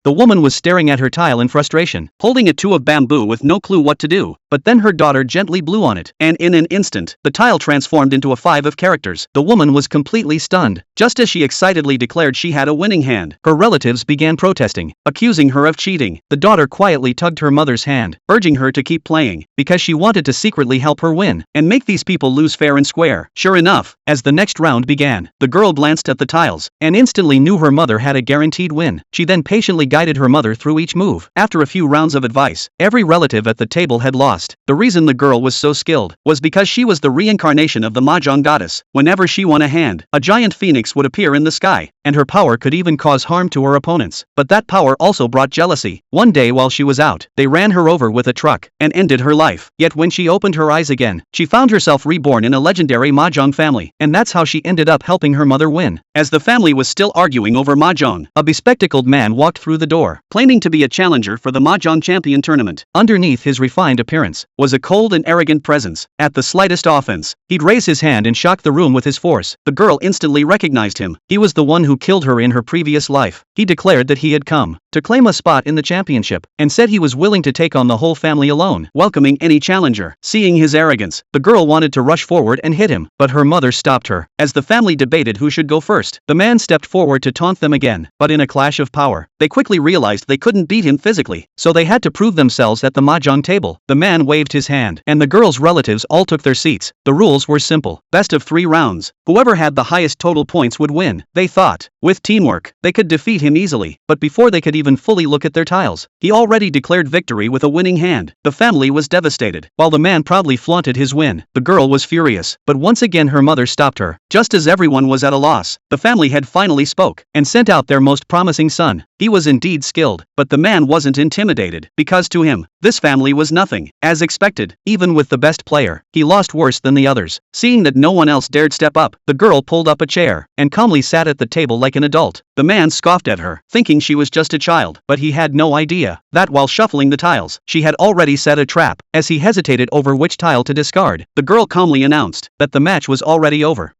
The woman was staring at her tile in frustration, holding a two of bamboo with no clue what to do. But then her daughter gently blew on it, and in an instant, the tile transformed into a 5 of characters. The woman was completely stunned. Just as she excitedly declared she had a winning hand, her relatives began protesting, accusing her of cheating. The daughter quietly tugged her mother's hand, urging her to keep playing, because she wanted to secretly help her win, and make these people lose fair and square. Sure enough, as the next round began, the girl glanced at the tiles, and instantly knew her mother had a guaranteed win. She then patiently guided her mother through each move. After a few rounds of advice, every relative at the table had lost. The reason the girl was so skilled was because she was the reincarnation of the mahjong goddess. Whenever she won a hand, a giant phoenix would appear in the sky, and her power could even cause harm to her opponents. But that power also brought jealousy. One day while she was out, they ran her over with a truck and ended her life. Yet when she opened her eyes again, she found herself reborn in a legendary mahjong family, and that's how she ended up helping her mother win. As the family was still arguing over mahjong, a bespectacled man walked through the door, claiming to be a challenger for the mahjong champion tournament. Underneath his refined appearance was a cold and arrogant presence. At the slightest offense, he'd raise his hand and shock the room with his force. The girl instantly recognized him. He was the one who killed her in her previous life. He declared that he had come to claim a spot in the championship, and said he was willing to take on the whole family alone, welcoming any challenger. Seeing his arrogance, the girl wanted to rush forward and hit him, but her mother stopped her. As the family debated who should go first, the man stepped forward to taunt them again, but in a clash of power, they quickly realized they couldn't beat him physically, so they had to prove themselves at the mahjong table. The man waved his hand, and the girl's relatives all took their seats. The rules were simple: best of 3 rounds. Whoever had the highest total points would win. They thought, with teamwork, they could defeat him easily, but before they could even fully look at their tiles, he already declared victory with a winning hand. The family was devastated. While the man proudly flaunted his win, the girl was furious, but once again her mother stopped her. Just as everyone was at a loss, the family had finally spoke, and sent out their most promising son. He was indeed skilled, but the man wasn't intimidated, because to him, this family was nothing. As expected, even with the best player, he lost worse than the others. Seeing that no one else dared step up, the girl pulled up a chair, and calmly sat at the table like an adult. The man scoffed at her, thinking she was just a child, but he had no idea that while shuffling the tiles, she had already set a trap. As he hesitated over which tile to discard, the girl calmly announced that the match was already over.